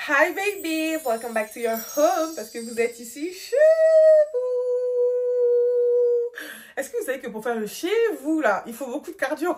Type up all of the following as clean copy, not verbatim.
Hi baby, welcome back to your home parce que vous êtes ici chez vous. Est-ce que vous savez que pour faire le chez vous là, il faut beaucoup de cardio?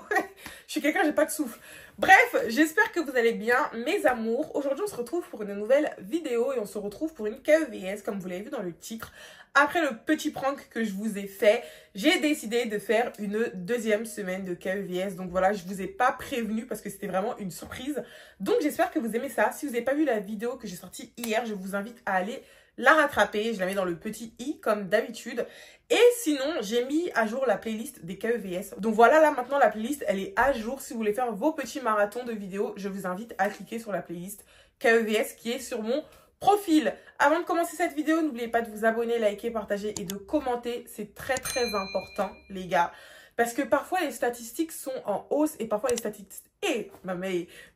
Je suis quelqu'un, j'ai pas de souffle. Bref, j'espère que vous allez bien mes amours. Aujourd'hui on se retrouve pour une nouvelle vidéo et on se retrouve pour une KEVS comme vous l'avez vu dans le titre. Après le petit prank que je vous ai fait, j'ai décidé de faire une deuxième semaine de KEVS. Donc voilà, je vous ai pas prévenu parce que c'était vraiment une surprise. Donc j'espère que vous aimez ça. Si vous n'avez pas vu la vidéo que j'ai sortie hier, je vous invite à aller la rattraper. Je la mets dans le petit i comme d'habitude. Et sinon, j'ai mis à jour la playlist des KEVS. Donc voilà, là maintenant la playlist, elle est à jour. Si vous voulez faire vos petits marathons de vidéos, je vous invite à cliquer sur la playlist KEVS qui est sur mon profil. Avant de commencer cette vidéo, n'oubliez pas de vous abonner, liker, partager et de commenter. C'est très important, les gars. Parce que parfois, les statistiques sont en hausse et parfois, les statistiques...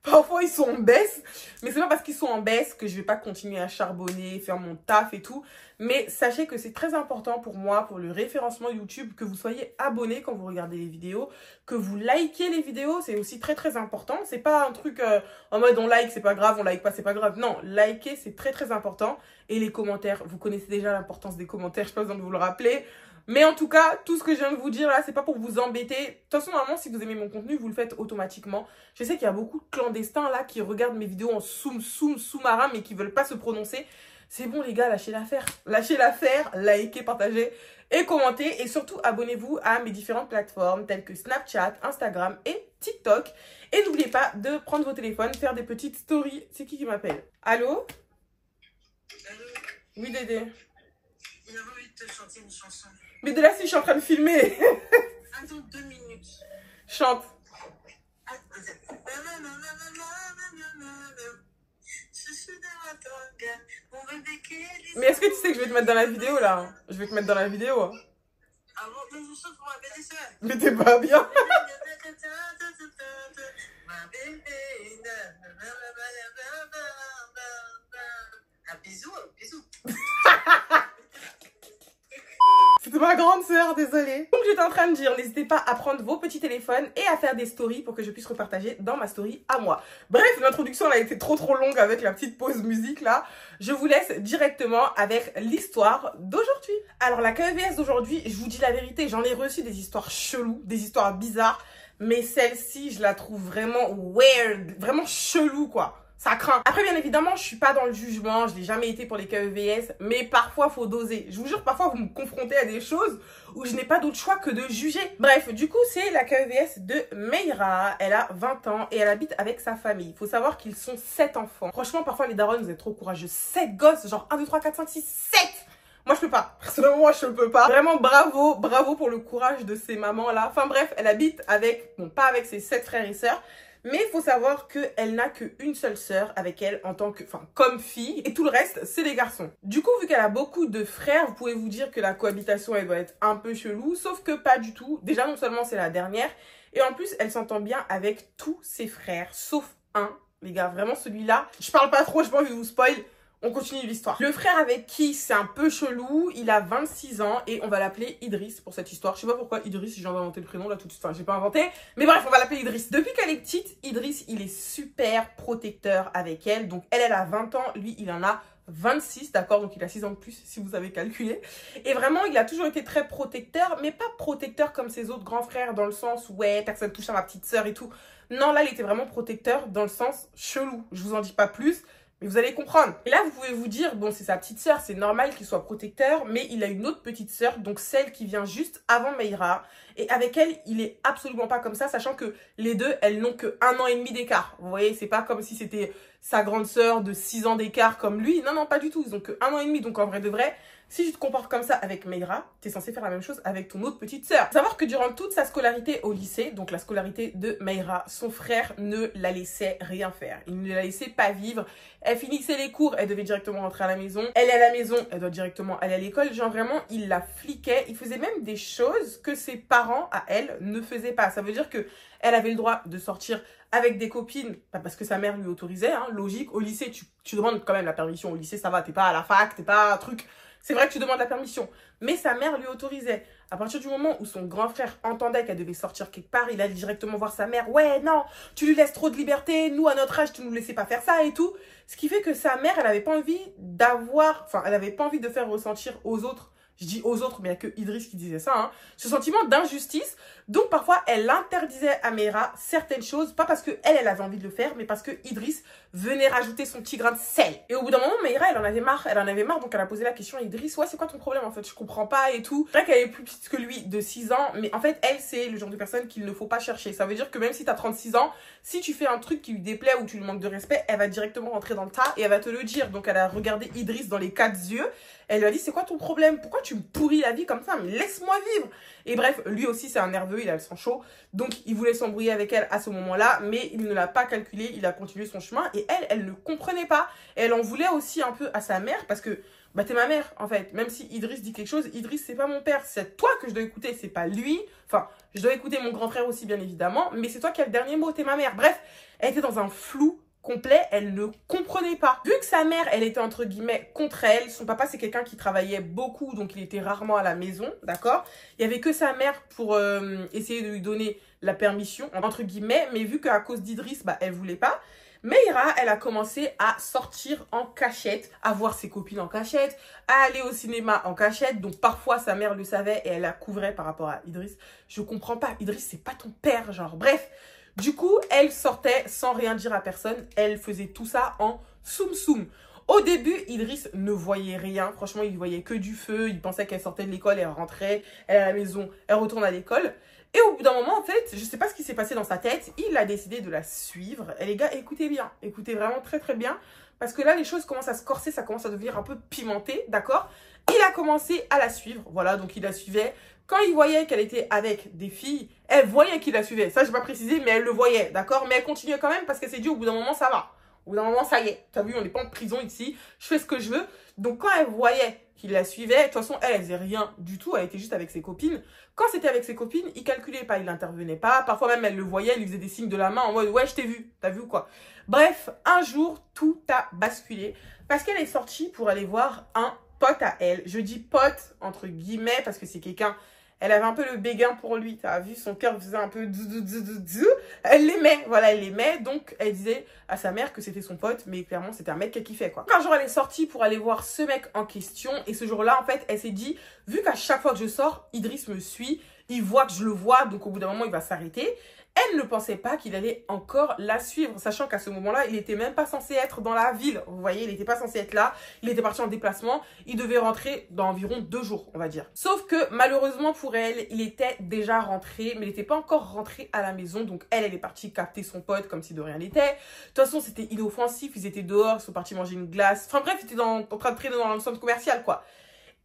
parfois, ils sont en baisse. Mais c'est pas parce qu'ils sont en baisse que je vais pas continuer à charbonner, faire mon taf et tout. Mais sachez que c'est très important pour moi, pour le référencement YouTube, que vous soyez abonnés quand vous regardez les vidéos, que vous likez les vidéos. C'est aussi très important. C'est pas un truc en mode on like, c'est pas grave, on like pas, c'est pas grave. Non, liker, c'est très important. Et les commentaires, vous connaissez déjà l'importance des commentaires, je n'ai pas besoin de vous le rappeler. Mais en tout cas, tout ce que je viens de vous dire là, c'est pas pour vous embêter. De toute façon, normalement, si vous aimez mon contenu, vous le faites automatiquement. Je sais qu'il y a beaucoup de clandestins là qui regardent mes vidéos en sous-marin, mais qui veulent pas se prononcer. C'est bon les gars, lâchez l'affaire. Lâchez l'affaire, likez, partagez et commentez. Et surtout, abonnez-vous à mes différentes plateformes telles que Snapchat, Instagram et TikTok. Et n'oubliez pas de prendre vos téléphones, faire des petites stories. C'est qui m'appelle? Allô? Allô? Oui, Dédé. Il a envie de te chanter une chanson. Mais de là, si je suis en train de filmer. Attends 2 minutes. Chante. Mais est-ce que tu sais que je vais te mettre dans la vidéo là? Je vais te mettre dans la vidéo. Avant que je chante pour ma belle-sœur. Mais t'es pas bien. Un bisou, un bisou. C'était ma grande sœur, désolée. Donc j'étais en train de dire, n'hésitez pas à prendre vos petits téléphones et à faire des stories pour que je puisse repartager dans ma story à moi. Bref, l'introduction elle a été trop longue avec la petite pause musique là. Je vous laisse directement avec l'histoire d'aujourd'hui. Alors la KEVS d'aujourd'hui, je vous dis la vérité, j'en ai reçu des histoires cheloues, des histoires bizarres. Mais celle-ci, je la trouve vraiment weird, vraiment chelou quoi. Ça craint. Après, bien évidemment, je suis pas dans le jugement. Je l'ai jamais été pour les KEVS. Mais parfois, faut doser. Je vous jure, parfois, vous me confrontez à des choses où je n'ai pas d'autre choix que de juger. Bref, du coup, c'est la KEVS de Meira. Elle a 20 ans et elle habite avec sa famille. Il faut savoir qu'ils sont 7 enfants. Franchement, parfois, les darons, vous êtes trop courageux. 7 gosses, genre 1, 2, 3, 4, 5, 6, 7. Moi, je peux pas. Personnellement, moi, je peux pas. Vraiment, bravo pour le courage de ces mamans-là. Enfin bref, elle habite avec, bon, pas avec ses 7 frères et sœurs. Mais il faut savoir qu'elle n'a qu'une seule sœur avec elle en tant que, enfin, comme fille. Et tout le reste, c'est des garçons. Du coup, vu qu'elle a beaucoup de frères, vous pouvez vous dire que la cohabitation, elle doit être un peu chelou. Sauf que pas du tout. Déjà, non seulement c'est la dernière. Et en plus, elle s'entend bien avec tous ses frères. Sauf un. Les gars, vraiment celui-là. Je parle pas trop, j'ai pas envie de vous spoil. On continue l'histoire. Le frère avec qui c'est un peu chelou, il a 26 ans et on va l'appeler Idriss pour cette histoire. Je sais pas pourquoi Idriss, je viens d'inventer le prénom là tout de suite, enfin j'ai pas inventé. Mais bref, on va l'appeler Idriss. Depuis qu'elle est petite, Idriss, il est super protecteur avec elle. Donc elle a 20 ans, lui il en a 26, d'accord? Donc il a 6 ans de plus si vous avez calculé. Et vraiment, il a toujours été très protecteur, mais pas protecteur comme ses autres grands frères dans le sens ouais, personne touche à ma petite sœur et tout. Non, là il était vraiment protecteur dans le sens chelou. Je vous en dis pas plus. Mais vous allez comprendre. Et là, vous pouvez vous dire, bon, c'est sa petite sœur, c'est normal qu'il soit protecteur, mais il a une autre petite sœur, donc celle qui vient juste avant Meira. Et avec elle, il est absolument pas comme ça, sachant que les deux, elles n'ont que 1 an et demi d'écart. Vous voyez, c'est pas comme si c'était sa grande sœur de 6 ans d'écart comme lui. Non, pas du tout. Ils ont que 1 an et demi, donc en vrai de vrai, si tu te comportes comme ça avec Meira, t'es censé faire la même chose avec ton autre petite sœur. Faut savoir que durant toute sa scolarité au lycée, donc la scolarité de Meira, son frère ne la laissait rien faire. Il ne la laissait pas vivre. Elle finissait les cours, elle devait directement rentrer à la maison. Elle est à la maison, elle doit directement aller à l'école. Genre vraiment, il la fliquait. Il faisait même des choses que ses parents, à elle, ne faisaient pas. Ça veut dire que elle avait le droit de sortir avec des copines, parce que sa mère lui autorisait, hein, logique. Au lycée, tu demandes quand même la permission. Au lycée, ça va, t'es pas à la fac, t'es pas un truc... C'est vrai que tu demandes la permission. Mais sa mère lui autorisait. À partir du moment où son grand frère entendait qu'elle devait sortir quelque part, il allait directement voir sa mère. Ouais, non, tu lui laisses trop de liberté. Nous, à notre âge, tu nous laissais pas faire ça et tout. Ce qui fait que sa mère, elle avait pas envie elle avait pas envie de faire ressentir aux autres. Je dis aux autres, mais il n'y a que Idriss qui disait ça, hein. Ce sentiment d'injustice. Donc, parfois, elle interdisait à Mehira certaines choses. Pas parce elle avait envie de le faire, mais parce que Idriss venait rajouter son petit grain de sel. Et au bout d'un moment, Mehira, elle en avait marre. Donc elle a posé la question à Idriss. Ouais, c'est quoi ton problème, en fait? Je comprends pas et tout. C'est vrai qu'elle est plus petite que lui, de 6 ans. Mais en fait, elle, c'est le genre de personne qu'il ne faut pas chercher. Ça veut dire que même si tu as 36 ans, si tu fais un truc qui lui déplaît ou tu lui manques de respect, elle va directement rentrer dans le tas et elle va te le dire. Donc, elle a regardé Idriss dans les 4 yeux. Elle lui a dit, c'est quoi ton problème? Pourquoi tu me pourris la vie comme ça? Mais laisse-moi vivre. Et bref, lui aussi, c'est un nerveux, il a le sang chaud. Donc, il voulait s'embrouiller avec elle à ce moment-là, mais il ne l'a pas calculé. Il a continué son chemin et elle ne comprenait pas. Et elle en voulait aussi un peu à sa mère parce que, bah, t'es ma mère, en fait. Même si Idriss dit quelque chose, Idriss, c'est pas mon père. C'est toi que je dois écouter, c'est pas lui. Enfin, je dois écouter mon grand frère aussi, bien évidemment. Mais c'est toi qui as le dernier mot, t'es ma mère. Bref, elle était dans un flou complet, elle ne comprenait pas. Vu que sa mère, elle était entre guillemets contre elle, son papa c'est quelqu'un qui travaillait beaucoup, donc il était rarement à la maison, d'accord? Il y avait que sa mère pour essayer de lui donner la permission, entre guillemets, mais vu qu'à cause d'Idriss, bah elle voulait pas. Mehira, elle a commencé à sortir en cachette, à voir ses copines en cachette, à aller au cinéma en cachette. Donc parfois sa mère le savait et elle la couvrait par rapport à Idriss. Je comprends pas, Idriss c'est pas ton père, genre bref. Du coup, elle sortait sans rien dire à personne. Elle faisait tout ça en soum-soum. Au début, Idriss ne voyait rien. Franchement, il voyait que du feu. Il pensait qu'elle sortait de l'école, elle rentrait, elle est à la maison, elle retourne à l'école. Et au bout d'un moment, en fait, je sais pas ce qui s'est passé dans sa tête. Il a décidé de la suivre. Et les gars, écoutez bien. Écoutez vraiment très très bien. Parce que là, les choses commencent à se corser. Ça commence à devenir un peu pimenté, d'accord? Il a commencé à la suivre. Voilà, donc il la suivait. Quand il voyait qu'elle était avec des filles, elle voyait qu'il la suivait. Ça, je vais pas préciser, mais elle le voyait, d'accord? Mais elle continuait quand même parce qu'elle s'est dit, au bout d'un moment, ça va. Au bout d'un moment, ça y est. T'as vu, on n'est pas en prison ici. Je fais ce que je veux. Donc, quand elle voyait qu'il la suivait, de toute façon, elle faisait rien du tout. Elle était juste avec ses copines. Quand c'était avec ses copines, il calculait pas, il n'intervenait pas. Parfois même, elle le voyait, elle lui faisait des signes de la main en mode, ouais, je t'ai vu. T'as vu ou quoi? Bref, un jour, tout a basculé parce qu'elle est sortie pour aller voir un pote à elle. Je dis pote, entre guillemets, parce que c'est quelqu'un... Elle avait un peu le béguin pour lui, t'as vu, son cœur faisait un peu... Elle l'aimait, voilà, elle l'aimait. Donc, elle disait à sa mère que c'était son pote, mais clairement, c'était un mec qu'elle kiffait, quoi. Un jour, elle est sortie pour aller voir ce mec en question. Et ce jour-là, en fait, elle s'est dit, vu qu'à chaque fois que je sors, Idriss me suit, il voit que je le vois, donc au bout d'un moment, il va s'arrêter. Elle ne pensait pas qu'il allait encore la suivre, sachant qu'à ce moment-là, il n'était même pas censé être dans la ville. Vous voyez, il n'était pas censé être là. Il était parti en déplacement. Il devait rentrer dans environ 2 jours, on va dire. Sauf que, malheureusement pour elle, il était déjà rentré, mais il n'était pas encore rentré à la maison. Donc, elle est partie capter son pote comme si de rien n'était. De toute façon, c'était inoffensif. Ils étaient dehors, ils sont partis manger une glace. Enfin bref, ils étaient en train de traîner dans le centre commercial, quoi.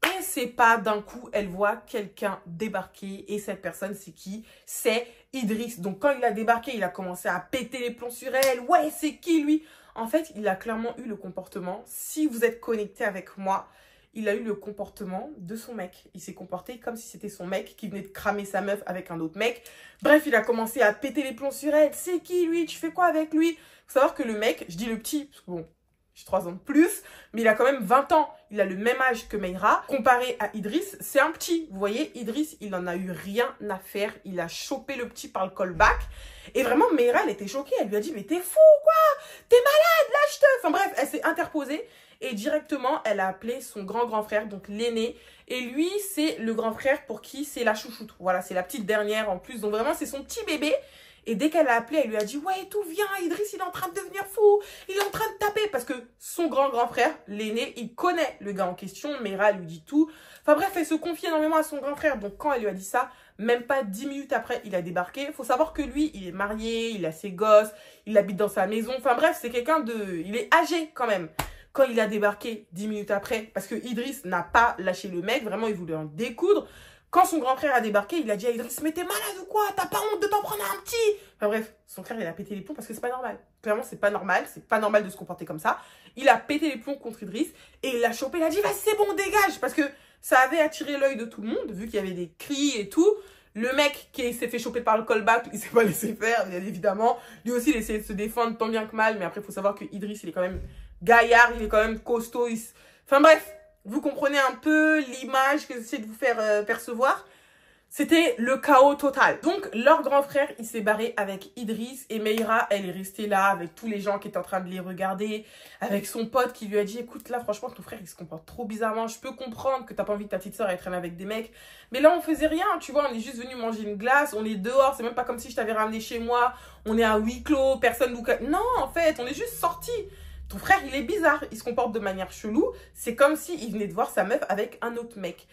Et c'est pas d'un coup, elle voit quelqu'un débarquer. Et cette personne, c'est qui? C'est Idriss. Donc, quand il a débarqué, il a commencé à péter les plombs sur elle. Ouais, c'est qui, lui? En fait, il a clairement eu le comportement. Si vous êtes connecté avec moi, il a eu le comportement de son mec. Il s'est comporté comme si c'était son mec qui venait de cramer sa meuf avec un autre mec. Bref, il a commencé à péter les plombs sur elle. C'est qui, lui? Tu fais quoi avec lui? Faut savoir que le mec, je dis le petit, parce que bon... J'ai 3 ans de plus, mais il a quand même 20 ans. Il a le même âge que Mehira. Comparé à Idriss, c'est un petit. Vous voyez, Idriss, il n'en a eu rien à faire. Il a chopé le petit par le callback. Et vraiment, Mehira, elle était choquée. Elle lui a dit, mais t'es fou ou quoi? T'es malade, lâche-te. Enfin bref, elle s'est interposée. Et directement, elle a appelé son grand frère, donc l'aîné. Et lui, c'est le grand frère pour qui c'est la chouchoute. Voilà, c'est la petite dernière en plus. Donc vraiment, c'est son petit bébé. Et dès qu'elle l'a appelé, elle lui a dit « Ouais, tout viens, Idriss, il est en train de devenir fou, il est en train de taper. » Parce que son grand frère, l'aîné, il connaît le gars en question. Mehira lui dit tout. Enfin bref, elle se confie énormément à son grand frère. Donc quand elle lui a dit ça, même pas 10 minutes après, il a débarqué. Il faut savoir que lui, il est marié, il a ses gosses, il habite dans sa maison. Enfin bref, c'est quelqu'un de... Il est âgé quand même. Quand il a débarqué 10 minutes après, parce que Idriss n'a pas lâché le mec, vraiment, il voulait en découdre. Quand son grand frère a débarqué, il a dit à Idriss, mais t'es malade ou quoi? T'as pas honte de t'en prendre un petit? Enfin bref, son frère, il a pété les plombs parce que c'est pas normal. Clairement, c'est pas normal de se comporter comme ça. Il a pété les plombs contre Idriss et il l'a chopé, il a dit, vas-y, c'est bon, dégage. Parce que ça avait attiré l'œil de tout le monde, vu qu'il y avait des cris et tout. Le mec qui s'est fait choper par le callback, il s'est pas laissé faire, bien évidemment. Lui aussi, il essayait de se défendre tant bien que mal, mais après, il faut savoir que Idriss, il est quand même gaillard, il est quand même costaud. Enfin bref. Vous comprenez un peu l'image que j'essaie de vous faire percevoir? C'était le chaos total. Donc, leur grand frère, il s'est barré avec Idriss et Meira, elle est restée là avec tous les gens qui étaient en train de les regarder, avec son pote qui lui a dit, écoute, là, franchement, ton frère, il se comporte trop bizarrement. Je peux comprendre que t'as pas envie que ta petite soeur elle traîne avec des mecs. Mais là, on faisait rien, tu vois, on est juste venu manger une glace, on est dehors, c'est même pas comme si je t'avais ramené chez moi, on est à huis clos, personne nous... Non, en fait, on est juste sortis. Ton frère, il est bizarre, il se comporte de manière chelou. C'est comme s'il venait de voir sa meuf avec un autre mec.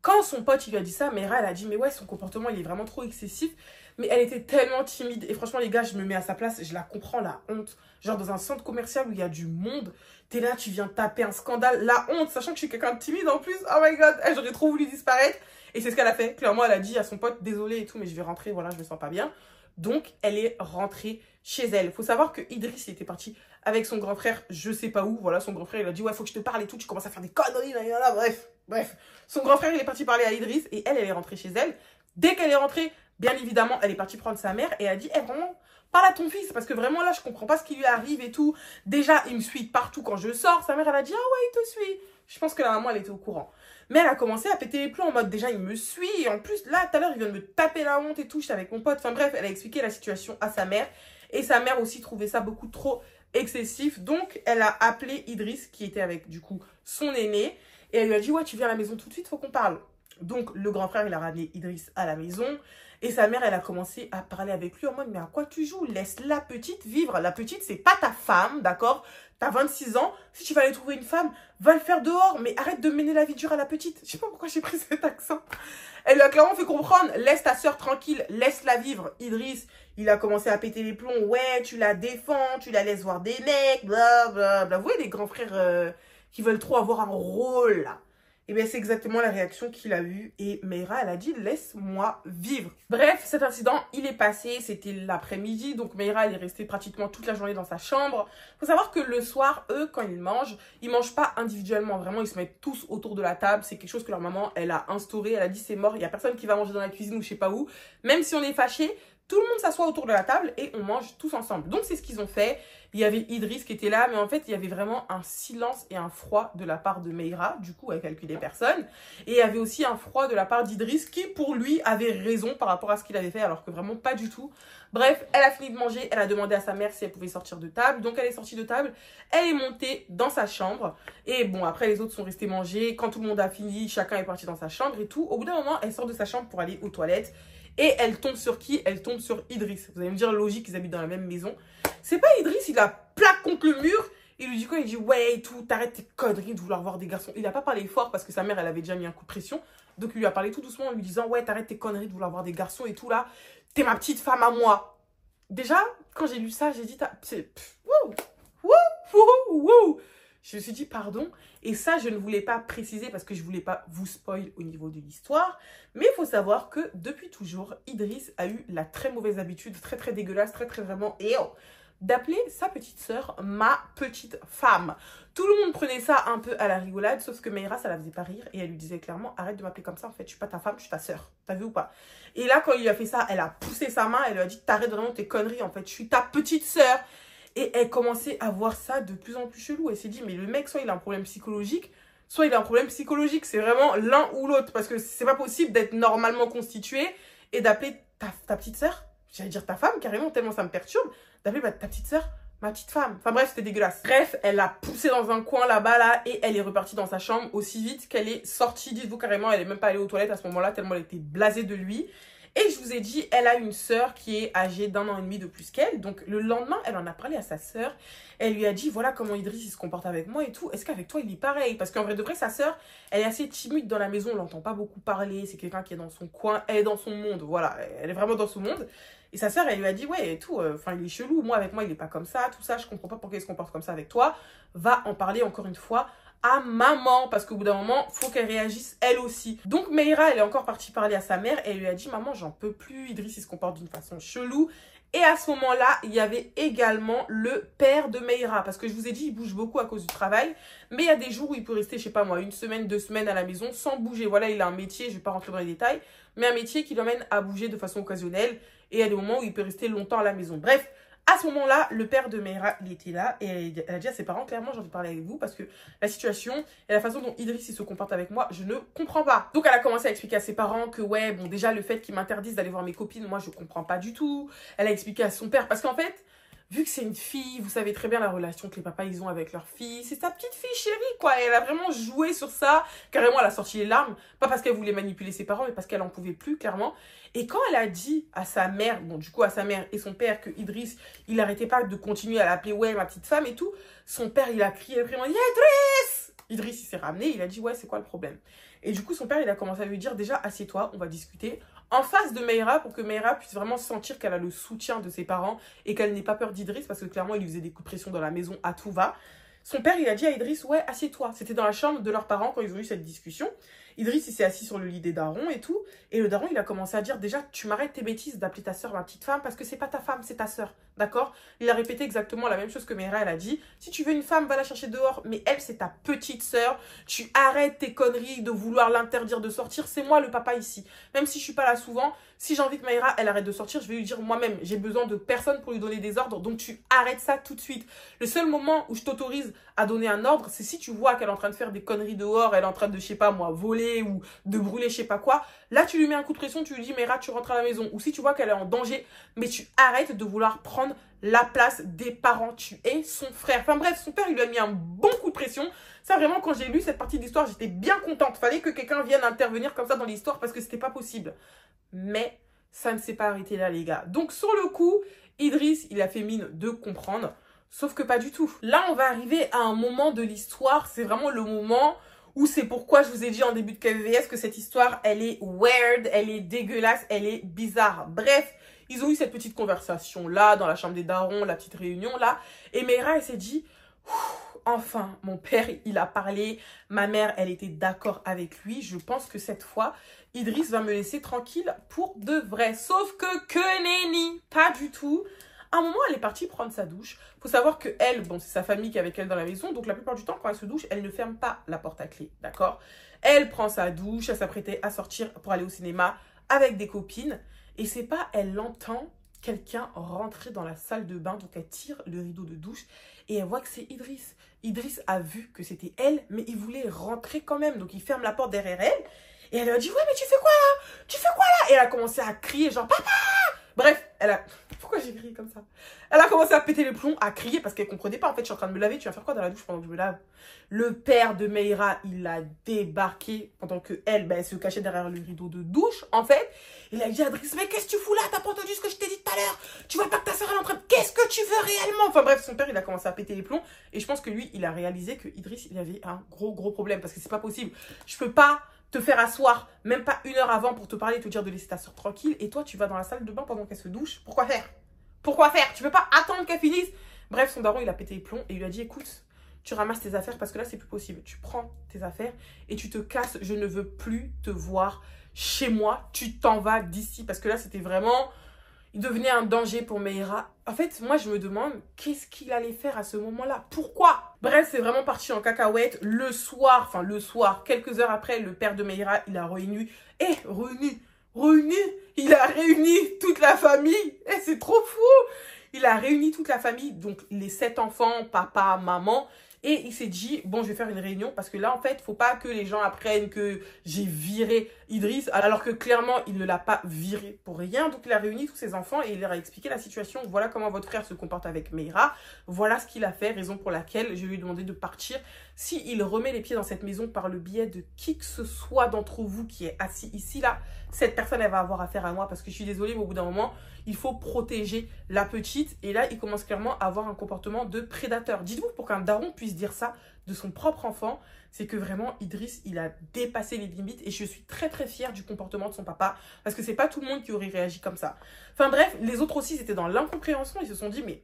Quand son pote il lui a dit ça, Meira elle a dit mais ouais son comportement il est vraiment trop excessif. Mais elle était tellement timide et franchement les gars je me mets à sa place, je la comprends la honte. Genre dans un centre commercial où il y a du monde, t'es là tu viens taper un scandale, la honte sachant que je suis quelqu'un de timide en plus. Oh my god, j'aurais trop voulu disparaître. Et c'est ce qu'elle a fait, clairement elle a dit à son pote désolé et tout mais je vais rentrer, voilà je me sens pas bien. Donc elle est rentrée chez elle. Faut savoir que Idriss il était parti avec son grand frère, je sais pas où, voilà son grand frère il a dit ouais faut que je te parle et tout, tu commences à faire des conneries là, bref. Son grand frère, il est parti parler à Idriss et elle est rentrée chez elle. Dès qu'elle est rentrée, bien évidemment, elle est partie prendre sa mère et elle a dit, eh, vraiment, parle à ton fils parce que vraiment là, je comprends pas ce qui lui arrive et tout. Déjà, il me suit partout quand je sors. Sa mère, elle a dit, ah ouais, il te suit. Je pense que la maman, elle était au courant. Mais elle a commencé à péter les plombs en mode, déjà, il me suit. Et en plus, là, tout à l'heure, il vient de me taper la honte et tout. J'étais avec mon pote. Enfin bref, elle a expliqué la situation à sa mère. Et sa mère aussi trouvait ça beaucoup trop excessif. Donc, elle a appelé Idriss, qui était avec, du coup, son aîné. Et elle lui a dit, ouais, tu viens à la maison tout de suite, faut qu'on parle. Donc, le grand frère, il a ramené Idriss à la maison. Et sa mère, elle a commencé à parler avec lui en mode, mais à quoi tu joues? Laisse la petite vivre. La petite, c'est pas ta femme, d'accord? T'as 26 ans. Si tu vas aller trouver une femme, va le faire dehors. Mais arrête de mener la vie dure à la petite. Je sais pas pourquoi j'ai pris cet accent. Elle lui a clairement fait comprendre, laisse ta soeur tranquille, laisse-la vivre. Idriss, il a commencé à péter les plombs. Ouais, tu la défends, tu la laisses voir des mecs, blablabla. Vous voyez les grands frères... qui veulent trop avoir un rôle. Et bien, c'est exactement la réaction qu'il a eue. Et Meira, elle a dit, laisse-moi vivre. Bref, cet incident, il est passé. C'était l'après-midi. Donc, Meira, elle est restée pratiquement toute la journée dans sa chambre. Faut savoir que le soir, eux, quand ils mangent pas individuellement. Vraiment, ils se mettent tous autour de la table. C'est quelque chose que leur maman, elle a instauré. Elle a dit, c'est mort. Il y a personne qui va manger dans la cuisine ou je sais pas où. Même si on est fâché, tout le monde s'assoit autour de la table et on mange tous ensemble. Donc, c'est ce qu'ils ont fait. Il y avait Idriss qui était là, mais en fait, il y avait vraiment un silence et un froid de la part de Meira. Du coup, elle calculait personne. Et il y avait aussi un froid de la part d'Idriss qui, pour lui, avait raison par rapport à ce qu'il avait fait, alors que vraiment pas du tout. Bref, elle a fini de manger. Elle a demandé à sa mère si elle pouvait sortir de table. Donc, elle est sortie de table. Elle est montée dans sa chambre. Et bon, après, les autres sont restés manger. Quand tout le monde a fini, chacun est parti dans sa chambre et tout. Au bout d'un moment, elle sort de sa chambre pour aller aux toilettes. Et elle tombe sur qui? Elle tombe sur Idriss. Vous allez me dire, logique, ils habitent dans la même maison. C'est pas Idriss, il la plaque contre le mur. Il lui dit quoi? Il dit, ouais, et tout, t'arrêtes tes conneries de vouloir voir des garçons. Il a pas parlé fort parce que sa mère, elle avait déjà mis un coup de pression. Donc, il lui a parlé tout doucement en lui disant, ouais, t'arrêtes tes conneries de vouloir voir des garçons et tout là. T'es ma petite femme à moi. Déjà, quand j'ai lu ça, j'ai dit, wouh, wouh, wouh, wouh. Je me suis dit, pardon. Et ça, je ne voulais pas préciser parce que je ne voulais pas vous spoil au niveau de l'histoire. Mais il faut savoir que depuis toujours, Idriss a eu la très mauvaise habitude, très dégueulasse, très vraiment, d'appeler sa petite sœur ma petite femme. Tout le monde prenait ça un peu à la rigolade, sauf que Meira, ça la faisait pas rire. Et elle lui disait clairement, arrête de m'appeler comme ça, en fait, je suis pas ta femme, je suis ta sœur. T'as vu ou pas? Et là, quand il lui a fait ça, elle a poussé sa main, elle lui a dit, t'arrêtes vraiment tes conneries, en fait, je suis ta petite sœur. Et elle commençait à voir ça de plus en plus chelou. Elle s'est dit, mais le mec, soit il a un problème psychologique, soit il a un problème psychologique. C'est vraiment l'un ou l'autre. Parce que c'est pas possible d'être normalement constitué et d'appeler ta petite sœur, j'allais dire ta femme carrément, tellement ça me perturbe, d'appeler ta petite sœur ma petite femme. Enfin bref, c'était dégueulasse. Bref, elle l'a poussé dans un coin là-bas là et elle est repartie dans sa chambre aussi vite qu'elle est sortie. Dites-vous carrément, elle est même pas allée aux toilettes à ce moment-là tellement elle était blasée de lui. Et je vous ai dit, elle a une sœur qui est âgée d'1 an et demi de plus qu'elle. Donc le lendemain, elle en a parlé à sa sœur. Elle lui a dit, voilà comment Idriss il se comporte avec moi et tout. Est-ce qu'avec toi, il est pareil? Parce qu'en vrai de vrai, sa sœur, elle est assez timide dans la maison. On l'entend pas beaucoup parler. C'est quelqu'un qui est dans son coin. Elle est dans son monde. Voilà, elle est vraiment dans son monde. Et sa sœur, elle lui a dit, ouais, et tout, enfin, il est chelou. Moi, avec moi, il est pas comme ça. Tout ça, je comprends pas pourquoi il se comporte comme ça avec toi. Va en parler encore une fois à maman, parce qu'au bout d'un moment, faut qu'elle réagisse elle aussi. Donc Meira, elle est encore partie parler à sa mère et elle lui a dit, maman, j'en peux plus, Idriss, il se comporte d'une façon chelou. Et à ce moment-là, il y avait également le père de Meira, parce que je vous ai dit, il bouge beaucoup à cause du travail, mais il y a des jours où il peut rester, je sais pas moi, 1 semaine, 2 semaines à la maison sans bouger. Voilà, il a un métier, je vais pas rentrer dans les détails, mais un métier qui l'emmène à bouger de façon occasionnelle, et il y a des moments où il peut rester longtemps à la maison. Bref, À ce moment-là, le père de Mehra, il était là et elle a dit à ses parents, clairement, j'ai envie de parler avec vous parce que la situation et la façon dont Idriss il se comporte avec moi, je ne comprends pas. Donc elle a commencé à expliquer à ses parents que ouais, bon déjà le fait qu'ils m'interdisent d'aller voir mes copines, moi je comprends pas du tout. Elle a expliqué à son père parce qu'en fait, vu que c'est une fille, vous savez très bien la relation que les papas ils ont avec leur fille. C'est sa petite fille chérie quoi. Et elle a vraiment joué sur ça. Carrément elle a sorti les larmes. Pas parce qu'elle voulait manipuler ses parents, mais parce qu'elle en pouvait plus clairement. Et quand elle a dit à sa mère, bon du coup à sa mère et son père que Idriss, il arrêtait pas de continuer à l'appeler ouais ma petite femme et tout. Son père il a crié vraiment Idriss. Idriss il s'est ramené, il a dit ouais c'est quoi le problème. Et du coup son père il a commencé à lui dire déjà assieds-toi, on va discuter. En face de Mehra pour que Mehra puisse vraiment sentir qu'elle a le soutien de ses parents et qu'elle n'ait pas peur d'Idriss parce que clairement il lui faisait des coups de pression dans la maison à tout va. Son père il a dit à Idriss ouais assieds-toi. C'était dans la chambre de leurs parents quand ils ont eu cette discussion. Idriss il s'est assis sur le lit des darons et tout et le daron il a commencé à dire déjà tu m'arrêtes tes bêtises d'appeler ta soeur ma petite femme parce que c'est pas ta femme c'est ta soeur, d'accord? Il a répété exactement la même chose que Mehra elle a dit si tu veux une femme va la chercher dehors mais elle c'est ta petite soeur, tu arrêtes tes conneries de vouloir l'interdire de sortir, c'est moi le papa ici, même si je suis pas là souvent. Si j'ai envie que Mehra, elle arrête de sortir, je vais lui dire moi-même. J'ai besoin de personne pour lui donner des ordres. Donc, tu arrêtes ça tout de suite. Le seul moment où je t'autorise à donner un ordre, c'est si tu vois qu'elle est en train de faire des conneries dehors, elle est en train de, je sais pas moi, voler ou de brûler je sais pas quoi. Là, tu lui mets un coup de pression, tu lui dis Mehra, tu rentres à la maison. Ou si tu vois qu'elle est en danger, mais tu arrêtes de vouloir prendre la place des parents. Tu es son frère. Enfin bref, son père, il lui a mis un bon coup de pression. Ça, vraiment, quand j'ai lu cette partie d'histoire, j'étais bien contente. Fallait que quelqu'un vienne intervenir comme ça dans l'histoire parce que c'était pas possible. Mais ça ne s'est pas arrêté là, les gars. Donc, sur le coup, Idriss, il a fait mine de comprendre. Sauf que pas du tout. Là, on va arriver à un moment de l'histoire. C'est vraiment le moment où c'est pourquoi je vous ai dit en début de KVS que cette histoire, elle est weird, elle est dégueulasse, elle est bizarre. Bref, ils ont eu cette petite conversation-là, dans la chambre des darons, la petite réunion-là. Et Mehra, elle s'est dit... Enfin, mon père, il a parlé. Ma mère, elle était d'accord avec lui. Je pense que cette fois, Idriss va me laisser tranquille pour de vrai. Sauf que nenni, pas du tout. À un moment, elle est partie prendre sa douche. Faut savoir que elle, bon, c'est sa famille qui est avec elle dans la maison. Donc, la plupart du temps, quand elle se douche, elle ne ferme pas la porte à clé. D'accord? Elle prend sa douche. Elle s'apprêtait à sortir pour aller au cinéma avec des copines. Et c'est pas, elle entend quelqu'un rentrer dans la salle de bain. Donc, elle tire le rideau de douche et elle voit que c'est Idriss. Idriss a vu que c'était elle, mais il voulait rentrer quand même. Donc, il ferme la porte derrière elle. Et elle lui a dit, ouais, mais tu fais quoi là? Tu fais quoi là? Et elle a commencé à crier, genre, papa! Bref, elle a... Pourquoi j'ai crié comme ça? Elle a commencé à péter les plombs, à crier, parce qu'elle comprenait pas. En fait, je suis en train de me laver, tu vas faire quoi dans la douche pendant que je me lave? Le père de Mehra, il a débarqué pendant que elle, ben, elle se cachait derrière le rideau de douche, en fait. Il a dit à Idriss, mais qu'est-ce que tu fous là? T'as pas entendu ce que je t'ai dit tout à l'heure? Tu vois pas que ta soeur est en train de... Qu'est-ce que tu veux réellement? Enfin bref, son père, il a commencé à péter les plombs. Et je pense que lui, il a réalisé que Idriss, il avait un gros problème. Parce que c'est pas possible. Je peux pas te faire asseoir, même pas une heure avant pour te parler et te dire de laisser ta soeur tranquille. Et toi, tu vas dans la salle de bain pendant qu'elle se douche. Pourquoi faire? Pourquoi faire? Tu peux pas attendre qu'elle finisse? Bref, son daron, il a pété les plombs et il lui a dit, écoute, tu ramasses tes affaires parce que là, c'est plus possible. Tu prends tes affaires et tu te casses. Je ne veux plus te voir chez moi. Tu t'en vas d'ici parce que là, c'était vraiment... Il devenait un danger pour Mehra. En fait, moi, je me demande qu'est-ce qu'il allait faire à ce moment-là. Pourquoi? Bref, c'est vraiment parti en cacahuète. Le soir, quelques heures après, le père de Mehra, il a réuni. Il a réuni toute la famille. C'est trop fou. Il a réuni toute la famille, donc les 7 enfants, papa, maman. Et il s'est dit, bon, je vais faire une réunion parce que là, en fait, faut pas que les gens apprennent que j'ai viré Idriss, alors que clairement, il ne l'a pas viré pour rien. Donc, il a réuni tous ses enfants et il leur a expliqué la situation. Voilà comment votre frère se comporte avec Mehra. Voilà ce qu'il a fait, raison pour laquelle je lui ai demandé de partir. S'il remet les pieds dans cette maison par le biais de qui que ce soit d'entre vous qui est assis ici, là, cette personne, elle va avoir affaire à moi parce que je suis désolée, mais au bout d'un moment, il faut protéger la petite. Et là, il commence clairement à avoir un comportement de prédateur. Dites-vous, pour qu'un daron puisse dire ça de son propre enfant, c'est que vraiment, Idriss, il a dépassé les limites. Et je suis très fière du comportement de son papa. Parce que c'est pas tout le monde qui aurait réagi comme ça. Enfin bref, les autres aussi, c'était dans l'incompréhension. Ils se sont dit, mais...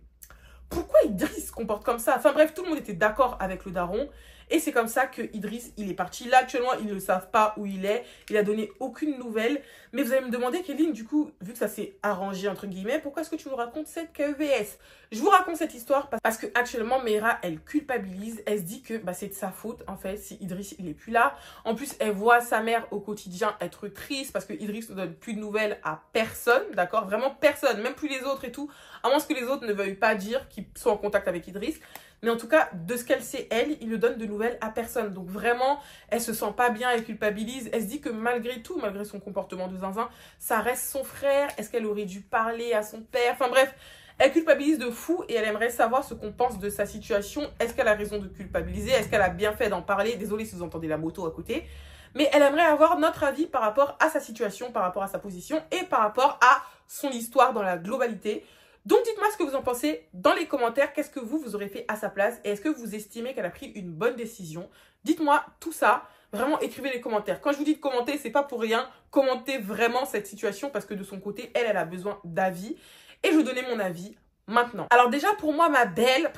pourquoi Idriss se comporte comme ça? Enfin bref, tout le monde était d'accord avec le daron. Et c'est comme ça que Idriss, il est parti. Là, actuellement, ils ne savent pas où il est. Il a donné aucune nouvelle. Mais vous allez me demander, Kéline, du coup, vu que ça s'est arrangé, entre guillemets, pourquoi est-ce que tu nous racontes cette KEVS? Je vous raconte cette histoire parce que actuellement, Mehra, elle culpabilise. Elle se dit que bah, c'est de sa faute, en fait, si Idriss, il est plus là. En plus, elle voit sa mère au quotidien être triste parce que Idriss ne donne plus de nouvelles à personne, d'accord? Vraiment personne, même plus les autres et tout. À moins que les autres ne veuillent pas dire qu'ils sont en contact avec Idriss. Mais en tout cas, de ce qu'elle sait, elle, il ne donne de nouvelles à personne. Donc vraiment, elle se sent pas bien, elle culpabilise. Elle se dit que malgré tout, malgré son comportement de zinzin, ça reste son frère. Est-ce qu'elle aurait dû parler à son père? Enfin bref, elle culpabilise de fou et elle aimerait savoir ce qu'on pense de sa situation. Est-ce qu'elle a raison de culpabiliser? Est-ce qu'elle a bien fait d'en parler? Désolée si vous entendez la moto à côté. Mais elle aimerait avoir notre avis par rapport à sa situation, par rapport à sa position et par rapport à son histoire dans la globalité. Donc, dites-moi ce que vous en pensez dans les commentaires. Qu'est-ce que vous aurez fait à sa place? Et est-ce que vous estimez qu'elle a pris une bonne décision? Dites-moi tout ça. Vraiment, écrivez les commentaires. Quand je vous dis de commenter, c'est pas pour rien. Commentez vraiment cette situation parce que de son côté, elle a besoin d'avis. Et je vais vous donner mon avis maintenant. Alors déjà, pour moi, ma belle,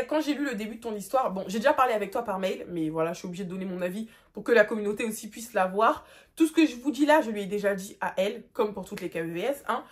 quand j'ai lu le début de ton histoire, bon, j'ai déjà parlé avec toi par mail, mais voilà, je suis obligée de donner mon avis pour que la communauté aussi puisse l'avoir. Tout ce que je vous dis là, je lui ai déjà dit à elle, comme pour toutes les KEVS, hein.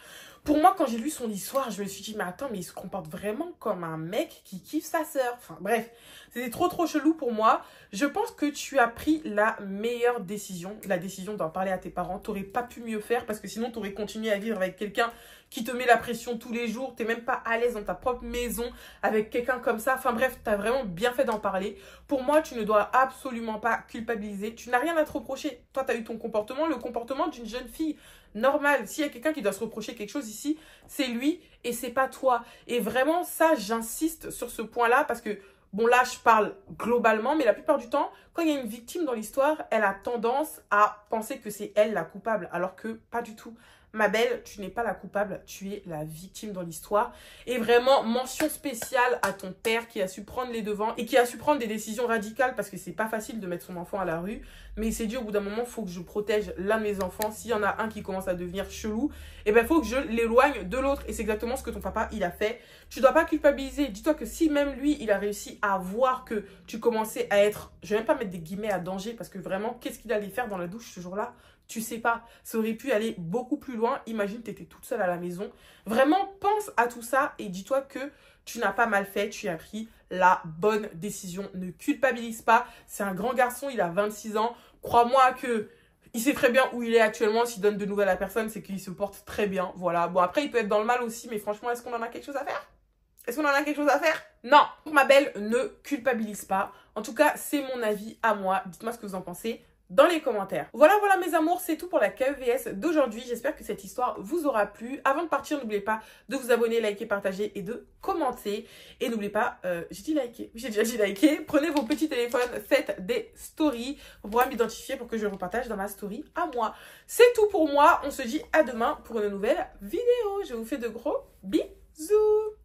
Pour moi, quand j'ai lu son histoire, je me suis dit, mais attends, mais il se comporte vraiment comme un mec qui kiffe sa sœur. Enfin, bref, c'était trop chelou pour moi. Je pense que tu as pris la meilleure décision, la décision d'en parler à tes parents. Tu n'aurais pas pu mieux faire parce que sinon, tu aurais continué à vivre avec quelqu'un qui te met la pression tous les jours. Tu n'es même pas à l'aise dans ta propre maison avec quelqu'un comme ça. Enfin bref, tu as vraiment bien fait d'en parler. Pour moi, tu ne dois absolument pas culpabiliser. Tu n'as rien à te reprocher. Toi, tu as eu ton comportement, le comportement d'une jeune fille normale. S'il y a quelqu'un qui doit se reprocher quelque chose ici, c'est lui et c'est pas toi. Et vraiment, ça, j'insiste sur ce point-là parce que, bon, là, je parle globalement, mais la plupart du temps, quand il y a une victime dans l'histoire, elle a tendance à penser que c'est elle la coupable, alors que pas du tout. Ma belle, tu n'es pas la coupable, tu es la victime dans l'histoire. Et vraiment, mention spéciale à ton père qui a su prendre les devants et qui a su prendre des décisions radicales parce que c'est pas facile de mettre son enfant à la rue. Mais il s'est dit au bout d'un moment, il faut que je protège l'un de mes enfants. S'il y en a un qui commence à devenir chelou, eh ben, il faut que je l'éloigne de l'autre. Et c'est exactement ce que ton papa, il a fait. Tu dois pas culpabiliser. Dis-toi que si même lui, il a réussi à voir que tu commençais à être, je vais même pas mettre des guillemets à danger parce que vraiment, qu'est-ce qu'il allait faire dans la douche ce jour-là? Tu sais pas, ça aurait pu aller beaucoup plus loin. Imagine, tu étais toute seule à la maison. Vraiment, pense à tout ça et dis-toi que tu n'as pas mal fait. Tu as pris la bonne décision. Ne culpabilise pas. C'est un grand garçon, il a 26 ans. Crois-moi que il sait très bien où il est actuellement. S'il donne de nouvelles à personne, c'est qu'il se porte très bien. Voilà. Bon, après, il peut être dans le mal aussi, mais franchement, est-ce qu'on en a quelque chose à faire? Est-ce qu'on en a quelque chose à faire? Non. Ma belle, ne culpabilise pas. En tout cas, c'est mon avis à moi. Dites-moi ce que vous en pensez dans les commentaires. Voilà mes amours, c'est tout pour la KEVS d'aujourd'hui. J'espère que cette histoire vous aura plu. Avant de partir, n'oubliez pas de vous abonner, liker, partager et de commenter. Et n'oubliez pas, j'ai dit liker, j'ai déjà dit liker. Prenez vos petits téléphones, faites des stories pour pouvoir m'identifier pour que je repartage dans ma story à moi. C'est tout pour moi. On se dit à demain pour une nouvelle vidéo. Je vous fais de gros bisous.